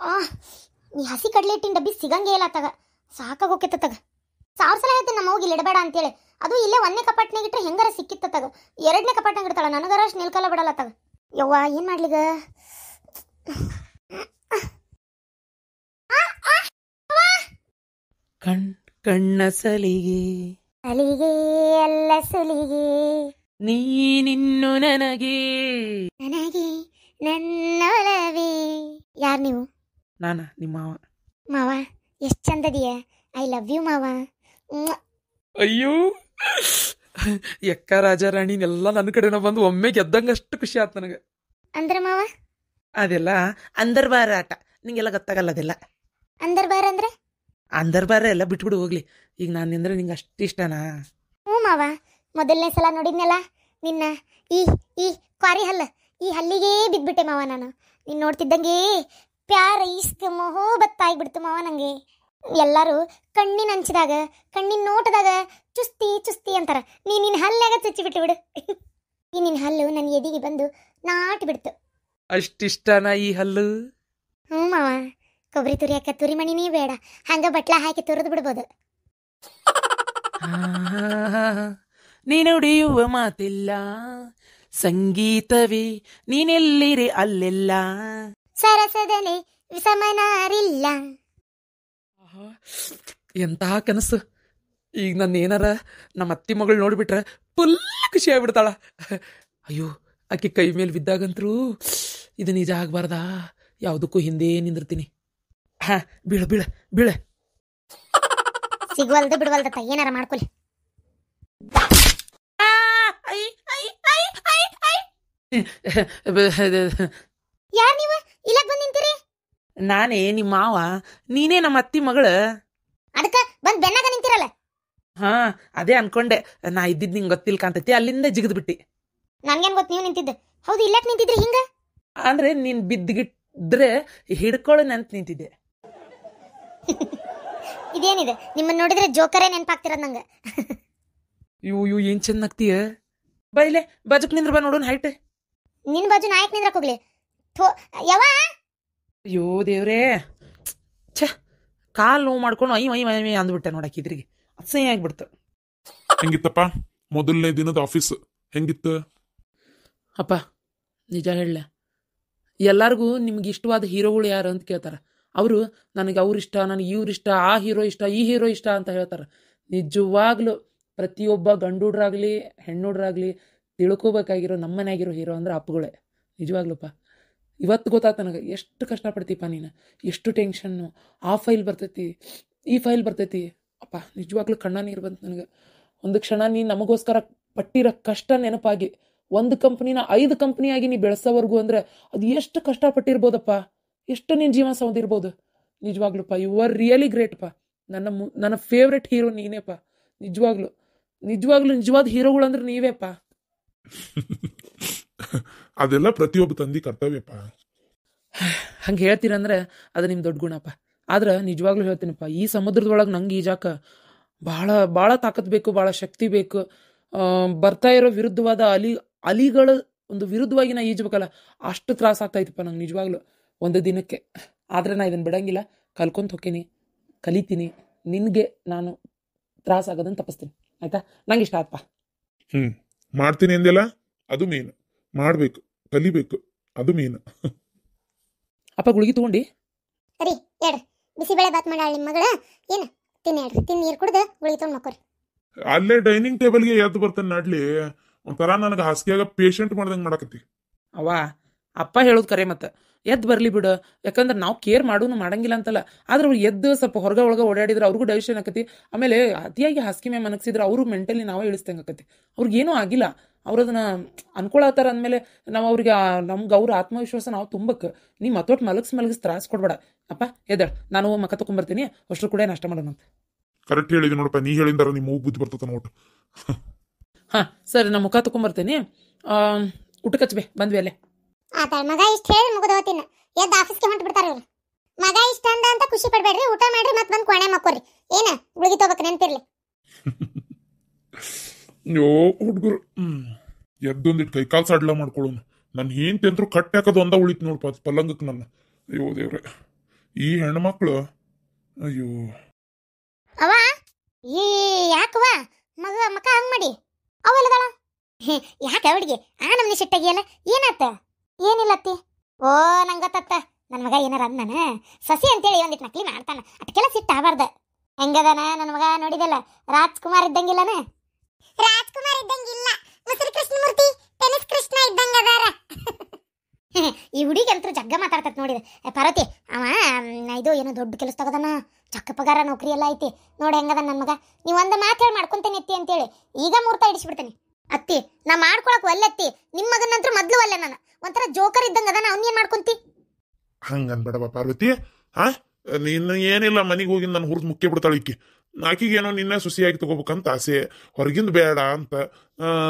ಆ ನೀ ಹಸಿ ಕಡ್ಲೆ ಹಿಟ್ಟಿನ ಡಬ್ಬಿ ಸಿಗಂಗೇ ಇಲ್ಲ ತಗ, ಸಾಕಾಗೋಕೆತ್ತ ತಗ. 1000 ಸಲ ಹೇಳ್ತೀನಿ ನಮ್ಮ ಹೋಗಿ ಇಡಬೇಡ ಅಂತೇಳಿ. ಅದು ಇಲ್ಲೇ 1ನೇ ಕಪಾಟ್ನಾಗ ಇಟ್ರೆ ಹೆಂಗಾರ ಸಿಕ್ಕಿತ್ತ ತಗ. 2ನೇ ಕಪಾಟ್ನಾಗ ಇಡ್ತಾಳ, ನನಗರ ಅಷ್ಟು ನಿಲ್ಕಲ್ಲ ಬಿಡಲ್ಲ ತಗ. ಯವ್ವ ಏನು ಮಾಡ್ಲಿಗ? ಕಣ್ಣ ಸಲಿಗೆ ಅಲಿಗೆ ಅಲ್ಲ ಸುಲಿಗೆ, ನೀನಿನ್ನು ನನಗೆ ನನಗೆ ನನ್ನೊಲವೇ. ಯಾರು ನೀವು? ನಾನ ನಿಮ್ಮ ಮಾವ. ಮಾವ ಎಷ್ಟು ಚಂದದಿಯ. ಐ ಲವ್ ಯು ಮಾವ. ಅಯ್ಯೋ ಎಕ್ಕ ರಾಜಾರಾಣಿನೆಲ್ಲ ನನ್ನ ಕಡೆನ ಬಂದು ಒಮ್ಮೆ ಗೆದ್ದಂಗಷ್ಟು ಖುಷಿ ಆಯ್ತು ನನಗೆ. ಅಂದ್ರೆ ಮಾವ ಅದೆಲ್ಲ ಅಂದರ್ಬಾರ ಆಟ, ನಿಂಗೆಲ್ಲ ಗೊತ್ತಾಗಲ್ಲ ಅದೆಲ್ಲ. ಅಂದರ್ಬಾರ್ ಅಂದ್ರೆ? ಅಂದರ್ಬಾರ ಎಲ್ಲ ಬಿಟ್ಬಿಡು ಹೋಗ್ಲಿ. ಈಗ ನಾನು ನಿಂದ್ರೆ ನಿಂಗೆ ಅಷ್ಟು ಇಷ್ಟನಾ? ಹ್ಞೂ ಮಾವ, ಮೊದಲನೇ ಸಲ ನೋಡಿದ್ನಲ್ಲ ನಿನ್ನ, ಈ ಈ ಕ್ವಾರಿ ಹಲ್ಲ, ಈ ಹಲ್ಲಿಗೆ ಬಿದ್ದುಬಿಟ್ಟೆ ಮಾವ ನಾನು. ನೀನು ನೋಡ್ತಿದ್ದಂಗೆ ಪ್ಯಾರ ಇಸ್ಕ್ ಮೊಹೋಬತ್ ಆಗಿಬಿಡ್ತು ಮಾವ ನನಗೆ. ಎಲ್ಲರೂ ಕಣ್ಣಿನ ಹಂಚಿದಾಗ, ಕಣ್ಣಿನ ನೋಟದಾಗ ಚುಸ್ತಿ ಚುಸ್ತಿ ಅಂತಾರ. ನಿನ್ನ ಹಲ್ಲಾಗ ಚುಚ್ಚಿ ಬಿಟ್ಟು ಬಿಡು. ಈ ನಿನ್ನ ಹಲ್ಲು ನನ್ನ ಎದಿಗೆ ಬಂದು ನಾಟಿ ಬಿಡ್ತು. ಅಷ್ಟಿಷ್ಟನಾ ಈ ಹಲ್ಲು? ಹ್ಞೂ ಮಾವ, ಕೊಬ್ಬರಿ ತುರಿಯಾಕ ತುರಿ ಮಣಿನೇ ಬೇಡ, ಹಂಗ ಬಟ್ಲ ಹಾಕಿ ತುರಿದು ಬಿಡ್ಬೋದು. ನೀನು ಹೊಡೆಯುವ ಮಾತಿಲ್ಲ, ಸಂಗೀತವೇ ನೀನೆಲ್ಲಿರೆ ಅಲ್ಲೆಲ್ಲ, ಸರಸದಲೆ ವಿಸಮನಾರಿಲ್ಲ. ಎಂತಹ ಕನಸು. ಈಗ ನನ್ನ ಏನಾರ ನಮ್ಮ ಅತ್ತಿ ಮಗಳು ನೋಡಿಬಿಟ್ರೆ ಫುಲ್ ಖುಷಿ ಆಗ್ಬಿಡ್ತಾಳ. ಅಯ್ಯೋ ಆಕೆ ಕೈ ಮೇಲೆ ಬಿದ್ದಾಗಂತರೂ ಇದು ನಿಜ ಆಗಬಾರ್ದಾ, ಯಾವುದಕ್ಕೂ ಹಿಂದೆ ನಿಂದಿರ್ತೀನಿ. ಹಾ ಬೀಳ ಬೀಳ ಬೀಳ. ಸಿಗುವಲ್ದು ಬಿಡುವಲ್ದತ್ತ, ಏನಾರ ಮಾಡ್ಕೊಲಿ. ಯಾರು ನೀವು ಇಲ್ಲಕ್ ಬಂದ್ ನಿಂತೀರಿ? ನಾನೇ ನಿಮ್ಮ ಮಾವ, ನೀನೇ ನಮ್ಮ ಅತ್ತಿ ಮಗಳು. ಅದಕ್ಕ ಬಂದ್ ಬೆನ್ನಾಗ ನಿಂತಿರಲ್ಲ. ಹಾ ಅದೇ ಅನ್ಕೊಂಡೆ, ನಾ ಇದ್ದಿದ್ ನಿಂಗೆ ಗೊತ್ತಿಲ್ಲ ಕಾಂತೈತಿ, ಅಲ್ಲಿಂದ ಜಿಗಿದ್ ಬಿಟ್ಟಿ. ನನ್ಗೇನ್ ಗೊತ್ತು ನೀವು ನಿಂತಿದ್ದೆ? ಹೌದು, ಇಲ್ಲಕ್ ನಿಂತಿದ್ರಿ ಹಿಂಗ? ಅಂದ್ರೆ ನೀನ್ ಬಿದ್ದಿಗಿದ್ರೆ ಹಿಡ್ಕೊಳ್ಳೋಣ ಅಂತ ನಿಂತಿದ್ದೆ. ಇದೇನಿದೆ, ನಿಮ್ಮನ್ನ ನೋಡಿದ್ರೆ ಜೋಕರೇ ನೆನಪಾಗ್ತಿರೋದು ನಂಗೆ. ಇವು ಏನ್ ಚೆನ್ನಾಗ್ತೀಯ. ಬೈಲೆ ಬಾಜುಕ್ ನಿಂದ್ರ ಬಾ ನೋಡೋಣ ಹೈಟ್. ನಿನ್ ಬಾಜು ನಾಯಕ್ ನಿಂದ್ರಕ್ ಹೋಗ್ಲಿ. ಯಾವ? ಅಯ್ಯೋ ದೇವ್ರೇ, ಛ ಕಾಲ್ ನೋವು ಮಾಡ್ಕೊಂಡು ಐ ಮೈ ಮೈ ಅಂದ್ಬಿಟ್ಟೆ ನೋಡಕ್ಕಿದ್ರಿಗೆ, ಅಸಹ್ಯ ಆಗ್ಬಿಡ್ತು. ಹೆಂಗಿತ್ತಪ್ಪ ಮೊದಲನೇ ದಿನದ ಆಫೀಸ್ ಹೆಂಗಿತ್ತು? ಅಪ್ಪ ನಿಜ ಹೇಳಲೆ, ಎಲ್ಲರಿಗೂ ನಿಮ್ಗೆ ಇಷ್ಟವಾದ ಹೀರೋಗಳು ಯಾರು ಅಂತ ಕೇಳ್ತಾರೆ. ಅವರು ನನಗೆ ಅವ್ರಿಷ್ಟ, ನನಗೆ ಇವ್ರಿಷ್ಟ, ಆ ಹೀರೋ ಇಷ್ಟ, ಈ ಹೀರೋ ಇಷ್ಟ ಅಂತ ಹೇಳ್ತಾರೆ. ನಿಜವಾಗ್ಲೂ ಪ್ರತಿಯೊಬ್ಬ ಗಂಡುಡ್ರಾಗಲಿ ಹೆಣ್ಣುಡ್ರಾಗಲಿ ತಿಳ್ಕೊಬೇಕಾಗಿರೋ ನಮ್ಮನೆಯಾಗಿರೋ ಹೀರೋ ಅಂದ್ರೆ ಅಪ್ಪಗಳೇ. ನಿಜವಾಗ್ಲೂಪ್ಪ, ಇವತ್ತು ಗೊತ್ತಾಯ್ತು ನನಗೆ ಎಷ್ಟು ಕಷ್ಟಪಡ್ತೀಪ್ಪ ನೀನು, ಎಷ್ಟು ಟೆನ್ಷನ್ನು. ಆ ಫೈಲ್ ಬರ್ತೈತಿ, ಈ ಫೈಲ್ ಬರ್ತೈತಿ. ಅಪ್ಪ ನಿಜವಾಗ್ಲೂ ಕಣ್ಣ ನೀರು ಬಂತು ನನಗೆ. ಒಂದು ಕ್ಷಣ ನೀನು ನಮಗೋಸ್ಕರ ಪಟ್ಟಿರೋ ಕಷ್ಟ ನೆನಪಾಗಿ, ಒಂದು ಕಂಪ್ನಿನ 5 ಕಂಪ್ನಿಯಾಗಿ ನೀ ಬೆಳೆಸೋವರೆಗೂ ಅಂದರೆ ಅದು ಎಷ್ಟು ಕಷ್ಟಪಟ್ಟಿರ್ಬೋದಪ್ಪ, ಎಷ್ಟು ನಿನ್ನ ಜೀವ ಸೌದಿರ್ಬೋದು. ನಿಜವಾಗ್ಲೂಪ್ಪ, ಯು ಆರ್ ರಿಯಲಿ ಗ್ರೇಟ್ಪ. ನನ್ನ ಫೇವ್ರೆಟ್ ಹೀರೋ ನೀನೇಪ್ಪ. ನಿಜವಾಗ್ಲೂ ನಿಜವಾದ ಹೀರೋಗಳು ಅಂದ್ರೆ ನೀವೇಪ್ಪ. ಅದೆಲ್ಲ ಪ್ರತಿಯೊಬ್ಬ ತಂದಿ ಕರ್ತವ್ಯಪ್ಪ. ಹಂಗೆ ಹೇಳ್ತೀರಂದ್ರೆ ಅದು ನಿಮ್ಮ ದೊಡ್ಡ ಗುಣಪ್ಪ. ಆದ್ರೆ ನಿಜವಾಗ್ಲೂ ಹೇಳ್ತೀನಪ್ಪ, ಈ ಸಮುದ್ರದೊಳಗೆ ನಂಗೆ ಈಜಾಕ ಭಾಳ ಭಾಳ ತಾಕತ್ ಬೇಕು, ಭಾಳ ಶಕ್ತಿ ಬೇಕು. ಬರ್ತಾ ಇರೋ ವಿರುದ್ಧವಾದ ಅಲಿಗಳ ಒಂದು ವಿರುದ್ಧವಾಗಿ ನಾ ಈಜಬೇಕಲ್ಲ, ಅಷ್ಟು ತ್ರಾಸ ಆಗ್ತಾಯಿತ್ತಪ್ಪ ನಂಗೆ ನಿಜವಾಗ್ಲೂ ಒಂದು ದಿನಕ್ಕೆ. ಆದರೆ ನಾ ಇದನ್ನು ಬಿಡಂಗಿಲ್ಲ, ಕಲ್ಕೊಂತ ಹೋಗ್ತೀನಿ, ಕಲಿತೀನಿ. ನಿನಗೆ ನಾನು ತ್ರಾಸ ಆಗೋದನ್ನು ತಪ್ಪಿಸ್ತೀನಿ, ಆಯ್ತಾ? ನಂಗೆ ಇಷ್ಟ ಆಯ್ತಪ್ಪ. ಮಾಡ್ತೀನಿ ಅಂದೆಲ್ಲ, ಅದು ಮೇನ್. ಮಾಡ್ಬೇಕು, ಕಲಿಬೇಕು, ಅದು ಮೇನ್. ಅಪ್ಪ ಗುಳಿಗೆ ತಗೊಂಡು ಸರಿ ಹೇಳ್ರಿ, ಬಿಸಿಬೇಳೆ ಬಾತ್ ಮಾಡಾಳ ನಿಮ್ಮ ಮಗಳ. ಏನು ತಿನ್ನಿ ಹೇಳ್ರಿ, ತಿನ್ನು ನೀರು ಕುಡ್ದು ಗುಳಿಗೆ ತೊಗೊಂಡು ಮಕ್ಕೋರಿ. ಅಲ್ಲೇ ಡೈನಿಂಗ್ ಟೇಬಲ್ಗೆ ಎದ್ದು ಬರ್ತಾನೆ ನಾಡ್ಲಿ, ಒಂಥರ ನನಗೆ ಹಾಸಿಗೆಯಾಗ ಪೇಷಂಟ್ ಮಾಡ್ದಂಗೆ ಮಾಡಕತ್ತಿ. ಅವ್ವ ಅಪ್ಪ ಹೇಳೋದು ಕರೆ, ಮತ್ತೆ ಎದ್ದು ಬರಲಿ ಬಿಡು. ಯಾಕಂದ್ರೆ ನಾವು ಕೇರ್ ಮಾಡೋನು ಮಾಡಂಗಿಲ್ಲ ಅಂತಲ್ಲ, ಆದ್ರೆ ಅವ್ರು ಎದ್ದು ಸ್ವಲ್ಪ ಹೊರಗೆ ಒಳಗೆ ಓಡಾಡಿದ್ರೆ ಅವ್ರಿಗೂ ಡೈಜೆಷನ್ ಆಕತಿ. ಆಮೇಲೆ ಅತಿಯಾಗಿ ಹಾಸಿಗೆ ಮೇಲೆ ಮನಗಿಸಿದ್ರೆ ಅವರು ಮೆಂಟಲಿ ನಾವೇ ಇಳಿಸ್ದಂಗೆ ಆಕತಿ. ಅವ್ರಿಗೇನೂ ಆಗಿಲ್ಲ, ಅವ್ರು ಅದನ್ನ ಅನ್ಕೊಳತ್ತಾರ ಅಂದಮೇಲೆ ನಾವು ಅವ್ರಿಗೆ ನಮ್ಗೆ ಅವ್ರ ಆತ್ಮವಿಶ್ವಾಸ ನಾವು ತುಂಬಕ್ಕೆ. ನೀ ಮತ್ತೊಟ್ಟು ಮಲಗಿಸ್ ತ್ರಾಸ ಕೊಡ್ಬೇಡ. ಅಪ್ಪ ಎದ್ದಾಳ, ನಾನು ಮಕ್ಕ ತಗೊಂಡ್ಬರ್ತೀನಿ, ಅಷ್ಟ್ರು ಕೂಡ ನಾಷ್ಟ ಮಾಡೋಣಂತ. ಕರೆಕ್ಟ್ ಹೇಳಿದೆ ನೋಡಪ್ಪ, ನೀ ಹೇಳಿದಾರ ನಿಮ್ಮ ಮೂಗು ಬುದ್ಧಿ ಬರ್ತದ ನೋಟು. ಹಾಂ ಸರಿ, ನಾ ಮುಖ ತಗೊಂಡ್ಬರ್ತೀನಿ. ಊಟಕ್ಕೆ ಹಚ್ಬೇ ಬಂದ್ವಿ ಅಲ್ಲೇ. ಆತ ಮಗ ಇಷ್ಟ ಹೇಳಿ ಮುಗಿದ ಹೋತಿನ ಎದ್ದು ಆಫೀಸ್ಗೆ ಹೊಂಟು ಬಿಡ್ತಾರ ಇವ್ರು. ಮಗ ಇಷ್ಟ ಅಂದ ಅಂತ ಖುಷಿ ಪಡ್ಬೇಡ್ರಿ, ಊಟ ಮಾಡ್ರಿ, ಮತ್ತೆ ಬಂದು ಕೋಣೆ ಮಕ್ಕೋರಿ. ಏನ ಗುಳಿಗೆ ತಗೋಬೇಕು ನೆನಪಿರ್ಲಿ. ಯೋ ಹುಡುಗರು ಎದ್ದೊಂದಿಟ್ಟು ಕೈಕಾಲು ಸಡ್ಲ ಮಾಡ್ಕೊಳ್ಳೋನು. ನನ್ನ ಏನ್ ತಿಂದ್ರು ಕಟ್ಟೆ ಹಾಕೋದು ಒಂದ ಉಳಿತು ನೋಡಪ್ಪ ಪಲ್ಲಂಗಕ್ಕೆ ನನ್ನ. ಅಯ್ಯೋ ದೇವ್ರೆ, ಈ ಹೆಣ್ಮಕ್ಳು ಅಯ್ಯೋ ಅವ ಈ ಯಾಕವ ಮಕ ಹಂಗ್ ಮಾಡಿ ಅವೆಲ್ಲದಾಳ ಯಾಕ ಅವಳಿಗೆ ಆ ನಮ್ನಿ ಸಿಟ್ಟಾಗಿಯಲ್ಲ ಏನಾತ ಏನಿಲ್ಲತ್ತಿ ಓ ನಂಗತ್ತ ನನ್ನ ಮಗ ಏನಾರ ಅಂದನ ಸಸಿ ಅಂತೇಳಿ ಒಂದಿಟ್ಟು ನಕಲಿ ಮಾಡ್ತಾನ ಅದಕ್ಕೆಲ್ಲ ಸಿಟ್ಟು ಆಗಬಾರ್ದ ಹೆಂಗದಾನ ನನ್ನ ಮಗ ನೋಡಿದಲ್ಲ ರಾಜ್ಕುಮಾರ್ ಇದ್ದಂಗಿಲ್ಲನ ರಾಜ್ಕುಮಾರ್ ಇದ್ದಂಗಿಲ್ಲ ಮುಸುರಿ ಕೃಷ್ಣಮೂರ್ತಿ ಟೆನಿಸ್ ಕೃಷ್ಣ ಇದ್ದಂಗದಾರ ಈ ಹುಡುಗಿ ಅಂತೂ ಜಗ್ಗ ಮಾತಾಡ್ತತ್ ನೋಡಿದೆ ಪಾರ್ವತಿ ಅವ ಇದು ಏನೋ ದೊಡ್ಡ ಕೆಲಸ ತಗದಾನ ಚಕ್ಕ ಪಗಾರ ನೌಕರಿ ಎಲ್ಲ ಐತಿ ನೋಡಿ ಹೆಂಗದ ನನ್ನ ಮಗ ನೀವು ಒಂದು ಮಾತು ಹೇಳಿ ಮಾಡ್ಕೊಂತೇನೆ ಅತ್ತಿ ಅಂತೇಳಿ ಈಗ ಮುಹೂರ್ತ ಇಡಿಸ್ಬಿಡ್ತೇನೆ ಅತ್ತಿ ನಾ ಮಾಡ್ಕೊಳಕ್ ಒಲ್ಲೆತ್ತಿ ನಿಮ್ಮ ಮಗನಂತೂ ಮೊದ್ಲು ಒಲ್ಲೆ ನಾನು ಒಂಥರ ಜೋಕರ್ ಇದ್ದಂಗ ಅದ ಅವ್ನ ಏನ್ ಮಾಡ್ಕೊಂತಿ ಹಂಗನ್ಬೇಡವ ಪಾರ್ವತಿ. ನೀನು ಏನಿಲ್ಲ, ಮನೆಗೆ ಹೋಗಿ ನಾನು ಹುರಿದು ಮುಖ್ಯ ಬಿಡ್ತಾಳೆ ಈಕಿ. ಆಕಿಗೇನೋ ನಿನ್ನೆ ಸುಸಿಯಾಗಿ ತಗೋಬೇಕಂತ ಆಸೆ, ಹೊರಗಿಂದ ಬೇಡ ಅಂತ.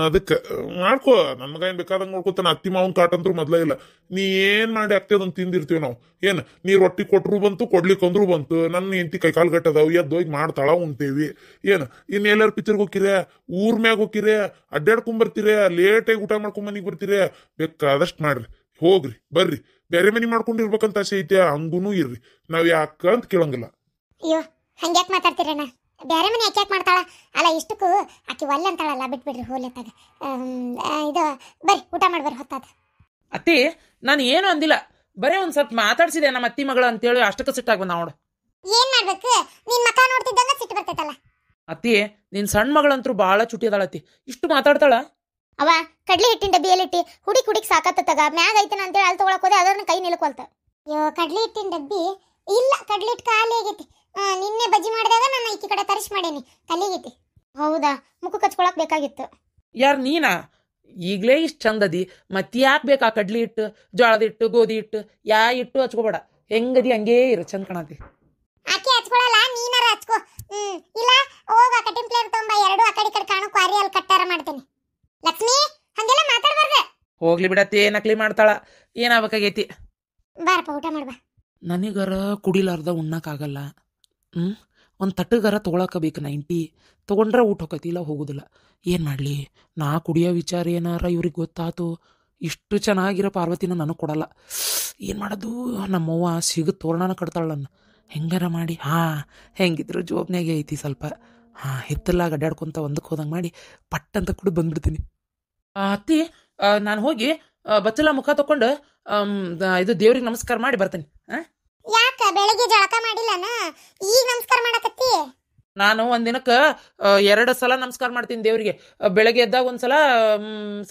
ಅದಕ್ಕೆ ಮಾಡ್ಕೋ, ನನ್ನ ಮಗ ಏನ್ ಬೇಕಾದಂಗೆ ನೋಡ್ಕೊತಾನೆ. ಅತ್ತಿ ಮಾವನ್ ಕಾಟ ಅಂತೂ ಮೊದ್ಲೇ ಇಲ್ಲ. ನೀ ಏನ್ ಮಾಡಿ ಆಗ್ತದಂತ ತಿಂದಿರ್ತೀವಿ ನಾವು. ಏನ್ ನೀ ರೊಟ್ಟಿ ಕೊಟ್ರು ಬಂತು, ಕೊಡ್ಲಿಕ್ಕಂದ್ರು ಬಂತು. ನನ್ನ ಹೆಂಡತಿ ಕೈಕಾಲು ಗಟ್ಟದಾವ್, ಎದ್ದೋಗಿ ಮಾಡ್ತಾಳ ಉಣ್ತೇವಿ. ಏನ್ ಇನ್ ಎಲ್ಲಾರು ಪಿಕ್ಚರ್ಗೆ ಹೋಗಿರೇ, ಊರ್ ಮ್ಯಾಗ ಹೋಗಿರೇ, ಅಡ್ಡಾಡ್ಕೊಂಬರ್ತೀರೇ, ಲೇಟಾಗಿ ಊಟ ಮಾಡ್ಕೊಂಡ್ ಮನಿಗೆ ಬರ್ತೀರೇ, ಬೇಕಾದಷ್ಟು ಮಾಡ್ರಿ, ಹೋಗ್ರಿ ಬರ್ರಿ. ಬೇರೆ ಮನಿ ಮಾಡ್ಕೊಂಡಿರ್ಬೇಕಂತ ಆಸೆ ಐತೆ, ಹಂಗೂನು ಇರ್ರಿ. ನಾವ್ ಯಾಕ ಅಂತ ಕೇಳಂಗಿಲ್ಲ. ಅಯ್ಯೋ ಹಂಗ್ಯಾಕ್ ಮಾತಾಡ್ತೀರಣ್ಣ? ಬೇರೆ ಮನೆ ಯಾಕೆ ಮಾಡ್ತಾಳ? ಅಲ್ಲ ಇಷ್ಟಕ್ಕೂ ಆಕಿ ಒಲ್ಲೆ ಅಂತಾಳಲ್ಲ, ಬಿಟ್ಬಿಡ್ರಿ ಹೋಲೆತ್ತಾಗ. ಇದು ಬರ್ರಿ ಊಟ ಮಾಡ್ಬರ್ರಿ, ಹೊತ್ತಾದ. ಅತ್ತಿ ನಾನು ಏನು ಅಂದಿಲ್ಲ, ಬರೇ ಒಂದ್ ಸ್ವಲ್ಪ ಮಾತಾಡ್ಸಿದೆ ನಮ್ಮ ಅತ್ತಿ ಮಗಳ ಅಂತೇಳಿ ಅಷ್ಟಕ್ಕೆ ಸಿಟ್ಟಾಗಿ ಬಂದ ನೋಡು. ಏನ್ ಮಾಡ್ಬೇಕು? ನಿನ್ ಮಕ ನೋಡ್ತಿದ್ದಂಗ ಸಿಟ್ಟು ಬರ್ತೈತಲ್ಲ. ಅತ್ತಿ ನಿನ್ ಸಣ್ಣ ಮಗಳಂತೂ ಬಾಳ ಚುಟಿ ಅದಾಳತ್ತಿ, ಇಷ್ಟು ಮಾತಾಡ್ತಾಳ. ಅವ ಕಡ್ಲಿ ಹಿಟ್ಟಿನ ಡಬ್ಬಿಯಲ್ಲಿಟ್ಟಿ ಹುಡಿಕ್ ಸಾಕತ್ತಗ ಮ್ಯಾಗ ಐತನ ಅಂತೇಳಿ ಅಲ್ಲಿ ತಗೊಳಕ್ ಹೋದೆ, ಅದನ್ನ ಕೈ ನಿಲ್ಕೊಲ್ತ. ಅಯ್ಯೋ ಕಡ್ಲಿ ಹಿಟ್ಟಿನ ಡಬ್ಬಿ ಇಲ್ಲ, ಕಡ್ಲಿ ಹಿಟ್ಟು ಖಾಲಿ ಆಗೈತಿ. ನಿನ್ನೆ ಬಜ್ಜಿ ಮಾಡಿದಾಗ ನಾನು ಈಕಿ ಕಡೆ ತರಿಸಿ ಮಾಡೇನಿ, ಕಲಿಗೈತಿ. ಹೌದಾ? ಮುಖ ಕಚ್ಕೊಳಕ್ ಬೇಕಾಗಿತ್ತು. ಯಾರು ನೀನಾ? ಈಗಲೇ ಇಷ್ಟು ಚಂದದಿ, ಮತ್ತೆ ಯಾಕೆ ಬೇಕಾ ಕಡ್ಲಿ ಹಿಟ್ಟು, ಜೋಳದ ಹಿಟ್ಟು, ಗೋಧಿ ಹಿಟ್ಟು, ಯಾ ಹಿಟ್ಟು ಹಚ್ಕೋಬೇಡ. ಹೆಂಗದಿ ಹಂಗೇ ಇರು, ಚಂದ ಕಾಣತಿ. ಆಕೆ ಹಚ್ಕೊಳಲ್ಲ, ನೀನಾರ ಹಚ್ಕೋ. ಇಲ್ಲ ಹೋಗ ಕಟಿಂಗ್ ಪ್ಲೇಟ್ ತೊಂಬ, ಎರಡು ಆ ಕಡೆ ಕಾಣೋ ಕ್ವಾರಿ ಅಲ್ಲಿ ಕಟ್ಟಾರ ಮಾಡ್ತೇನೆ. ಲಕ್ಷ್ಮಿ ಹಂಗೆಲ್ಲ ಮಾತಾಡ್ಬಾರ್ದು. ಹೋಗ್ಲಿ ಬಿಡತ್ತಿ, ನಕಲಿ ಮಾಡ್ತಾಳ, ಏನಾಗಬೇಕಾಗೈತಿ. ಬಾರಪ್ಪ ಊಟ ಮಾಡ್ಬಾ. ನನಗರ ಕುಡಿಲಾರ್ದ ಉಣ್ಣಕ್ಕಾಗಲ್ಲ. ಒಂದು ತಟ್ಟಗರ ತೊಗೊಳಕಬೇಕು. 90 ತೊಗೊಂಡ್ರೆ ಊಟ ಹೋಗತಿ, ಇಲ್ಲ ಹೋಗೋದಿಲ್ಲ. ಏನು ಮಾಡಲಿ? ನಾ ಕುಡಿಯೋ ವಿಚಾರ ಏನಾರ ಇವ್ರಿಗೆ ಗೊತ್ತಾತು, ಇಷ್ಟು ಚೆನ್ನಾಗಿರೋ ಪಾರ್ವತಿನ ನನಗೆ ಕೊಡಲ್ಲ. ಏನು ಮಾಡೋದು? ನಮ್ಮವ್ವ ಸಿಗ ತೋರಣನ ಕಟ್ತಾಳ ನನ್ನ. ಹೆಂಗಾರ ಮಾಡಿ ಹೆಂಗಿದ್ರು ಜೋಬ್ನಾಗೆ ಐತಿ ಸ್ವಲ್ಪ. ಹಿತ್ತಲಾಗ ಅಡ್ಡಾಡ್ಕೊಂತ ಒಂದಕ್ಕೆ ಹೋದಂಗೆ ಮಾಡಿ ಪಟ್ಟಂತ ಕುಡಿದು ಬಂದ್ಬಿಡ್ತೀನಿ. ಅತ್ತಿ ನಾನು ಹೋಗಿ ಬಚ್ಚಲ ಮುಖ ತಕೊಂಡು ಇದು ದೇವ್ರಿಗೆ ನಮಸ್ಕಾರ ಮಾಡಿ ಬರ್ತೇನೆ. ಯಾಕ ಬೆಳಗ್ಗೆ ಜಳಕ ಮಾಡಿಲ್ಲನ? ಈಗ ನಮಸ್ಕಾರ ಮಾಡಕತ್ತಿ? ನಾನು ಒಂದಿನಕ್ಕೆ 2 ಸಲ ನಮಸ್ಕಾರ ಮಾಡ್ತೀನಿ ದೇವ್ರಿಗೆ. ಬೆಳಗ್ಗೆ ಎದ್ದಾಗ ಒಂದ್ಸಲ,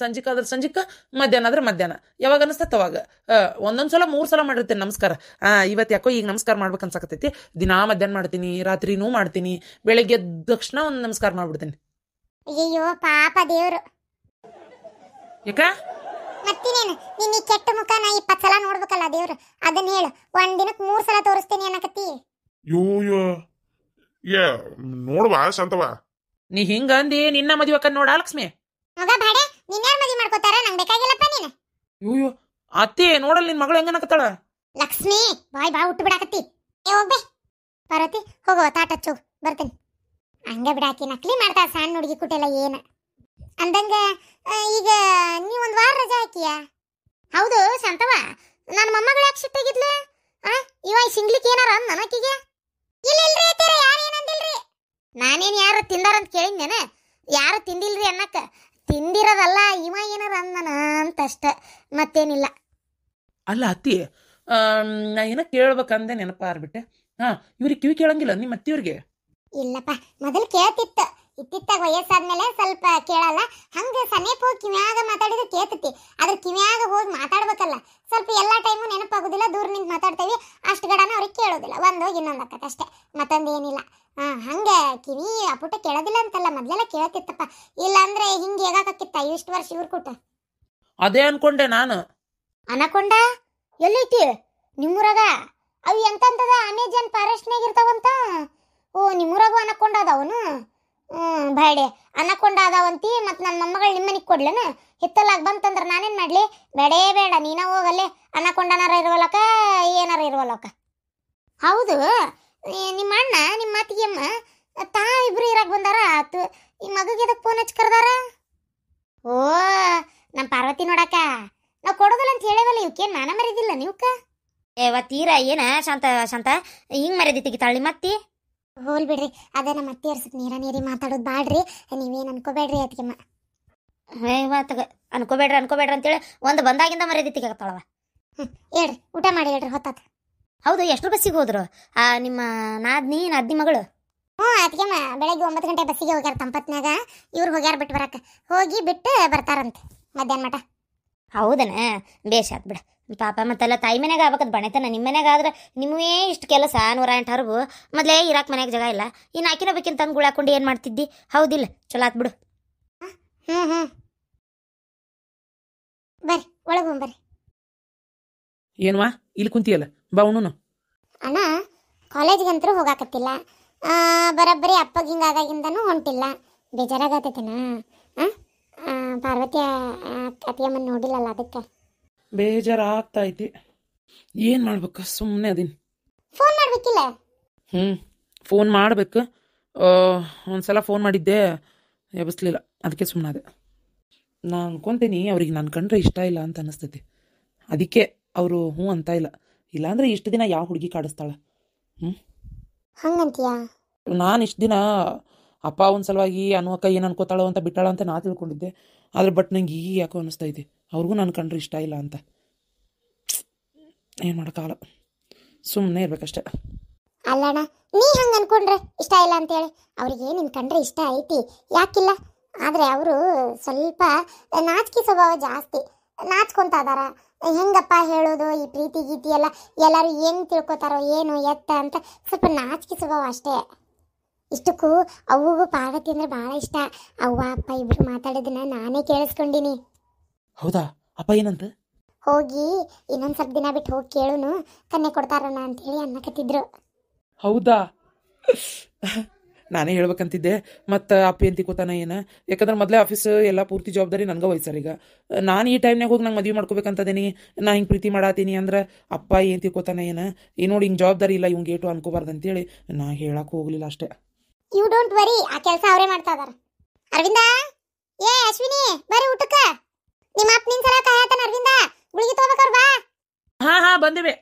ಸಂಜಿಕ ಆದ್ರೆ ಸಂಜಿಕ, ಮಧ್ಯಾಹ್ನ ಆದ್ರೆ ಮಧ್ಯಾಹ್ನ, ಯಾವಾಗ ಅನಿಸ್ತೈತೆ ಅವಾಗ. ಒಂದೊಂದ್ಸಲ 3 ಸಲ ಮಾಡಿರ್ತೇನೆ ನಮಸ್ಕಾರ. ಇವತ್ತು ಯಾಕೋ ಈಗ ನಮಸ್ಕಾರ ಮಾಡ್ಬೇಕು ಅನ್ಸಕತ್ತೈತಿ. ದಿನಾ ಮಧ್ಯಾಹ್ನ ಮಾಡ್ತೀನಿ, ರಾತ್ರಿನೂ ಮಾಡ್ತೀನಿ, ಬೆಳಗ್ಗೆ ಎದ್ದ ತಕ್ಷಣ ಒಂದು ನಮಸ್ಕಾರ ಮಾಡ್ಬಿಡ್ತೀನಿ. ಅಯ್ಯೋ ಪಾಪ ದೇವ್ರು. ಯಾಕ ಮತ್ತಿನೇನು ನಿನ್ನ ಕೆಟ್ಟ ಮುಖನ 20 ಸಲ ನೋಡ್ಬೇಕಲ್ಲ ದೇವ್ರು, ಅದನ್ನ ಹೇಳು. ಒಂದ್ ದಿನಕ್ಕೆ 3 ಸಲ ತೋರಿಸ್ತೇನೆ ಅನ್ನಕತ್ತಿ. ಯೋ ನೋಡ್ವಾ ಶಾಂತವ, ನೀ ಹಿಂಗ ಅಂದಿ ನಿನ್ನ ಮದುವೆ ಕಣ್ ನೋಡ ಲಕ್ಷ್ಮಿ. ಮಗ ಬಾಡೆ, ನಿನ್ಯಾರು ಮದುವೆ ಮಾಡ್ಕೋತಾರ? ನಂಗೆ ಬೇಕಾಗಿಲ್ಲಪ್ಪ ನೀನು. ಅಯ್ಯೋ ಅತ್ತಿ ನೋಡಲ್ ನಿನ್ ಮಗಳು ಹೆಂಗನಕತ್ತಾಳ. ಲಕ್ಷ್ಮಿ ಬಾಯ್ ಹುಟ್ಟು ಬಿಡಾಕತ್ತಿ. ಹೋಗ್ಬೇ ಪಾರ್ವತಿ, ಹೋಗುವ ತಾಟ ಹಚ್ಚು ಬರ್ತೇನೆ. ಹಂಗ ಬಿಡಾಕಿ ನಕಲಿ ಮಾಡ್ತಾ ಸಣ್ಣ ಹುಡುಗಿ ಕುಟೆಲ್ಲ ಏನ ಅಂದಂಗ. ಈಗ ನೀವ್ ಒಂದ್ ವಾರ ರಜಾ ಹಾಕಿಯಾ? ಹೌದು ಶಾಂತವ, ನನ್ನ ಮೊಮ್ಮಗಳು ಯಾಕೆ ಸಿಟ್ಟಾಗಿದ್ಲು? ಇವ ಸಿಂಗ್ಲಿಕ್ ಏನಾರ ಅಂದ ನನಕಿಗೆ? ಇಲ್ಲಿಲ್ರಿ ಅತ್ತೀರ, ಯಾರು ಏನಂದಿಲ್ರಿ. ನಾನೇನ್ ಯಾರು ತಿಂದಾರಂತ ಕೇಳಿದ್ನೇನ? ಯಾರು ತಿಂದಿಲ್ರಿ ಅನ್ನಕ್ಕ, ತಿಂದಿರೋದಲ್ಲ ಇವ ಏನಾರ ಅಂದನ ಅಂತ ಅಷ್ಟ, ಮತ್ತೇನಿಲ್ಲ. ಅಲ್ಲ ಅತ್ತಿ, ನಾ ಏನೋ ಕೇಳ್ಬೇಕಂದೆ ನೆನಪಾರ್ಬಿಟ್ಟೆ. ಇವ್ರಿಗೆ ಕಿವಿ ಕೇಳಂಗಿಲ್ಲ ನಿಮ್ಮ ಅತ್ತಿಯವ್ರಿಗೆ? ಇಲ್ಲಪ್ಪ, ಮೊದಲು ಕೇಳ್ತಿತ್ತು, ಇತ್ತಿತ್ತಾಗ ವಯಸ್ಸಾದ್ಮೇಲೆ ಸ್ವಲ್ಪ ಕೇಳಲ್ಲ. ಹಂಗ ಸನೇಪ ಹೋಗಿ ಕಿವ್ಯಾಗ ಮಾತಾಡಿದ್ರೆ ಕೇಳ್ತತಿ, ಅದ್ರ ಕಿವ್ಯಾಗ ಹೋಗಿ ಮಾತಾಡ್ಬೇಕಲ್ಲ. ಸ್ವಲ್ಪ ಎಲ್ಲಾ ಟೈಮು ನೆನಪಾಗುದಿಲ್ಲ, ದೂರ ನಿಂತು ಮಾತಾಡ್ತೇವಿ, ಅಷ್ಟು ಗಡನ ಅವ್ರಿಗೆ ಕೇಳೋದಿಲ್ಲ. ಒಂದ್ ಹೋಗಿ ಇನ್ನೊಂದು ಅಕ್ಕತ್ತೆ ಅಷ್ಟೇ, ಮತ್ತೊಂದು ಏನಿಲ್ಲ. ಹಂಗ ಕಿವಿ ಅಪುಟ ಕೇಳೋದಿಲ್ಲ ಅಂತಲ್ಲ, ಮೊದ್ಲೆಲ್ಲ ಕೇಳ್ತಿತ್ತಪ್ಪ. ಇಲ್ಲ ಅಂದ್ರೆ ಹಿಂಗೆ ಹೇಗಾಕಿತ್ತ ಇಷ್ಟು ವರ್ಷ ಇವ್ರ ಕೂಟ. ಅದೇ ಅನ್ಕೊಂಡೆ ನಾನು. ಅನಕೊಂಡ ಎಲ್ಲೈತಿ ನಿಮ್ಮೂರಾಗ? ಅವು ಎಂತಂತದ ಅಮೆಜಾನ್ ಫಾರೆಸ್ಟ್ನಾಗ ಇರ್ತಾವಂತ. ಓ ನಿಮ್ಮೂರಾಗೂ ಅನಕೊಂಡ ಅದಾವನು? ಬಾಡೆ ಅನಕೊಂಡ ಅದಾವಂತಿ. ಮತ್ತು ನನ್ನ ಮೊಮ್ಮಗಳು ನಿಮ್ಮ ಮನೆಗೆ ಕೊಡ್ಲೇನ? ಹಿತ್ತಲಾಗ ಬಂತಂದ್ರೆ ನಾನೇನು ಮಾಡಲಿ? ಬೇಡ ನೀನ ಹೋಗಲ್ಲೇ, ಅನಕೊಂಡನಾರ ಇರುವಲ್ಲಕ, ಏನಾರ ಇರುವಲ್ಲಕ. ಹೌದು, ನಿಮ್ಮ ಅಣ್ಣ ನಿಮ್ಮ ಮಾತಿಗೆಮ್ಮ ತಾವಿಬ್ರು ಇರಾಕ್ ಬಂದಾರ ಆತು. ಈ ಮಗುಗೆ ಎದಕ್ಕೆ ಫೋನ್ ಹಚ್ಚಿ ಕರ್ದಾರ? ಓ ನಮ್ಮ ಪಾರ್ವತಿ ನೋಡಾಕ ನಾವು ಕೊಡೋದಿಲ್ಲ ಅಂತ ಹೇಳೇವಲ್ಲ, ಇವಕ್ಕೇನು ಮಾನ ಮರಿದಿಲ್ಲ ನೀವಕ್ಕ? ತೀರ ಏನ ಶಾಂತ ಶಾಂತ ಹಿಂಗ್ ಮರ್ಯಾದೆ ತೆಗಿತಾಳಿ ಮತ್ತಿ ಹೋಲ್ ಬಿಡ್ರಿ ಅದ ನಮ್ಮ ಅತ್ತಿ ಸ್ವಲ್ಪ ನೀರಿ ಮಾತಾಡೋದು ಬಾಡ್ರಿ ನೀವೇನು ಅನ್ಕೋಬೇಡ್ರಿ ಅದಕ್ಕೆಮ್ಮ ತಗ ಅನ್ಕೋಬೇಡ್ರಿ ಅಂತೇಳಿ ಒಂದು ಬಂದಾಗಿಂದ ಮರ್ಯಾದೆ ತೆಗಿತಾಳವ ಹೇಳ್ರಿ ಊಟ ಮಾಡಿ ಹೇಳ್ರಿ ಹೊತ್ತಾತ ಹೌದು ಎಷ್ಟು ಬಸ್ಸಿಗೆ ಹೋದ್ರು ನಿಮ್ಮ ನಾದ್ನಿ ಮಗಳು ಅದಕ್ಕೆಮ್ಮ ಬೆಳಗ್ಗೆ 9 ಗಂಟೆ ಬಸ್ಸಿಗೆ ಹೋಗ್ಯಾರ ತಂಪತ್ನಾಗ ಇವ್ರು ಹೋಗ್ಯಾರ ಬಿಟ್ಟು ಬರಕ್ಕೆ ಹೋಗಿ ಬಿಟ್ಟು ಬರ್ತಾರಂತೆ ಮಧ್ಯಾಹ್ನ ಮಟ ಹೌದನ ಬೇಷ್ ಆತ್ ಬಿಡ ಪಾಪ ಮತ್ತೆಲ್ಲ ತಾಯಿ ಮನ್ಯಾಗ ಆಗ್ಬೇಕದ್ ಬಣೆತನ ನಿಮ್ಮ ಮನ್ಯಾಗ ಆದ್ರೆ ನಿಮ್ಮೇ ಇಷ್ಟು ಕೆಲಸ 108 ಹರಬು ಮೊದಲೇ ಇರಾಕ್ ಮನ್ಯಾಗ ಜಾಗ ಇಲ್ಲ ಇನ್ನು ಆಕಿನ ಬೇಕಿಂತ ತಂದು ಗುಳಾಕೊಂಡು ಏನು ಮಾಡ್ತಿದ್ದಿ ಹೌದಿಲ್ಲ ಚಲೋ ಆತ್ ಬಿಡು ಹ್ಞೂ ಬರ್ರಿ ಒಳಗೆ ಹೋಗ್ಬರ್ರಿ ಏನ್ವಾ ಇಲ್ಲಿ ಕುಂತಿಯಲ್ಲ ಬಾ ಉಣ್ಣು. ಅಣ್ಣ ಕಾಲೇಜ್ಗಂತರೂ ಹೋಗಾಕತ್ತಿಲ್ಲ ಬರೋಬ್ಬರಿ ಅಪ್ಪಗೆ ಹಿಂಗಾದಾಗಿಂದನೂ ಹೊಂಟಿಲ್ಲ ಬೇಜಾರಾಗತ್ತೈತೇನ ಪಾರ್ವತಿ ಅತಿಯಮ್ಮನ ನೋಡಿಲ್ಲಲ್ಲ ಅದಕ್ಕೆ ಬೇಜಾರಾಗ್ತಾ ಐತಿ ಏನು ಮಾಡ್ಬೇಕು ಸುಮ್ಮನೆ ಅದೀನಿ. ಫೋನ್ ಮಾಡ್ಬೇಕಿಲ್ಲ ಫೋನ್ ಮಾಡ್ಬೇಕು ಒಂದ್ಸಲ ಫೋನ್ ಮಾಡಿದ್ದೆ ಎಬ್ಬಿಸ್ಲಿಲ್ಲ ಅದಕ್ಕೆ ಸುಮ್ಮನೆ ಅದೇ. ನಾನು ಅನ್ಕೊತೀನಿ ಅವ್ರಿಗೆ ನನ್ನ ಕಂಡ್ರೆ ಇಷ್ಟ ಇಲ್ಲ ಅಂತ ಅನ್ನಿಸ್ತೈತಿ ಅದಕ್ಕೆ ಅವರು ಹ್ಞೂ ಅಂತ ಇಲ್ಲ ಇಲ್ಲಾಂದ್ರೆ ಇಷ್ಟು ದಿನ ಯಾವ ಹುಡುಗಿ ಕಾಡಿಸ್ತಾಳೆ ಹಂಗಂತೀಯಾ? ನಾನು ಇಷ್ಟು ದಿನ ಅಪ್ಪ ಒಂದು ಸಲುವಾಗಿ ಅಕ್ಕ ಏನು ಅನ್ಕೋತಾಳೋ ಅಂತ ಬಿಟ್ಟಾಳ ಅಂತ ನಾ ತಿಳ್ಕೊಂಡಿದ್ದೆ ಆದ್ರೆ ಬಟ್ ನಂಗೆ ಈಗ ಯಾಕೋ ಅನ್ನಿಸ್ತೈತಿ ಅವ್ರಿಗೂ ನನ್ನ ಕಂಡ್ರೆ ಇಷ್ಟ ಇಲ್ಲ ಅಂತ. ಏನು ಮಾಡೋಕ್ಕಾಗಲ್ಲ ಸುಮ್ಮನೆ ಇರ್ಬೇಕಷ್ಟೆ. ಅಲ್ಲಣ್ಣ ನೀ ಹಂಗೆ ಅನ್ಕೊಂಡ್ರೆ ಇಷ್ಟ ಇಲ್ಲ ಅಂತೇಳಿ ಅವ್ರಿಗೆ ನಿನ್ನ ಕಂಡ್ರೆ ಇಷ್ಟ ಐತಿ ಯಾಕಿಲ್ಲ ಆದರೆ ಅವರು ಸ್ವಲ್ಪ ನಾಚಿಕೆ ಸ್ವಭಾವ ಜಾಸ್ತಿ ನಾಚ್ಕೊಂತ ಅದಾರ. ಹೆಂಗಪ್ಪ ಹೇಳೋದು ಈ ಪ್ರೀತಿ ಗೀತಿ ಎಲ್ಲ ಎಲ್ಲರೂ ಹೆಂಗೆ ತಿಳ್ಕೊತಾರೋ ಏನು ಎತ್ತ ಅಂತ ಸ್ವಲ್ಪ ನಾಚಿಕೆ ಸ್ವಭಾವ ಅಷ್ಟೇ. ಇಷ್ಟಕ್ಕೂ ಅವ್ವಗೂ ಪಾರ್ವತಿ ಅಂದರೆ ಭಾಳ ಇಷ್ಟ. ಅವ್ವ ಅಪ್ಪ ಇಬ್ರು ಮಾತಾಡೋದನ್ನ ನಾನೇ ಕೇಳಿಸ್ಕೊಂಡಿನಿ. ಹೌದಾ? ಅಪ್ಪ ಏನಂತ? ಹೋಗಿ ಇನ್ನೊಂದು ಸ್ವಲ್ಪ ದಿನ ಬಿಟ್ಟು ಹೋಗಿ ಕೇಳುನು ಕನ್ಯೆ ಕೊಡ್ತಾರಣ್ಣ ಅಂತೇಳಿ ಅನ್ನಕತ್ತಿದ್ರು. ಹೌದಾ? ನಾನೇ ಹೇಳ್ಬೇಕಂತಿದ್ದೆ ಮತ್ತು ಅಪ್ಪ ಏನು ತಿಳ್ಕೊತಾನ ಏನು, ಯಾಕಂದ್ರೆ ಮೊದಲೇ ಆಫೀಸ್ ಎಲ್ಲ ಪೂರ್ತಿ ಜವಾಬ್ದಾರಿ ನನಗೆ ವಹಿಸ್ಯಾರ. ಈಗ ನಾನು ಈ ಟೈಮ್ನಾಗ ಹೋಗಿ ನಂಗೆ ಮದುವೆ ಮಾಡ್ಕೋಬೇಕಂತದೇನಿ, ನಾ ಹಿಂಗೆ ಪ್ರೀತಿ ಮಾಡತ್ತೀನಿ ಅಂದ್ರೆ ಅಪ್ಪ ಏನು ತಿಳ್ಕೊತಾನ ಏನು ಈ ನೋಡಿ ಹಿಂಗೆ ಜವಾಬ್ದಾರಿ ಇಲ್ಲ ಇವಂಗೆ ಏಟು ಅನ್ಕೋಬಾರ್ದು ಅಂತೇಳಿ ನಾ ಹೇಳಕ್ಕೆ ಹೋಗಲಿಲ್ಲ ಅಷ್ಟೇ. ಯು ಡೋಂಟ್ ವರಿ, ಆ ಕೆಲಸ ಅವರೇ ಮಾಡ್ತಾ ಇದಾರ. ಅರವಿಂದ, ಏ ಅಶ್ವಿನಿ ಬರ್ರಿ ಊಟಕ್ಕೆ. ನಿಮ್ಮ ಅಪ್ಪ ನಿನ್ ಸಲ ಕಾಯತಾನ. ಅರವಿಂದ ಗುಳಿಗೆ ತಗೋಬೇಕವ್ರ ಬಾ. ಹಾ ಬಂದಿವೆ.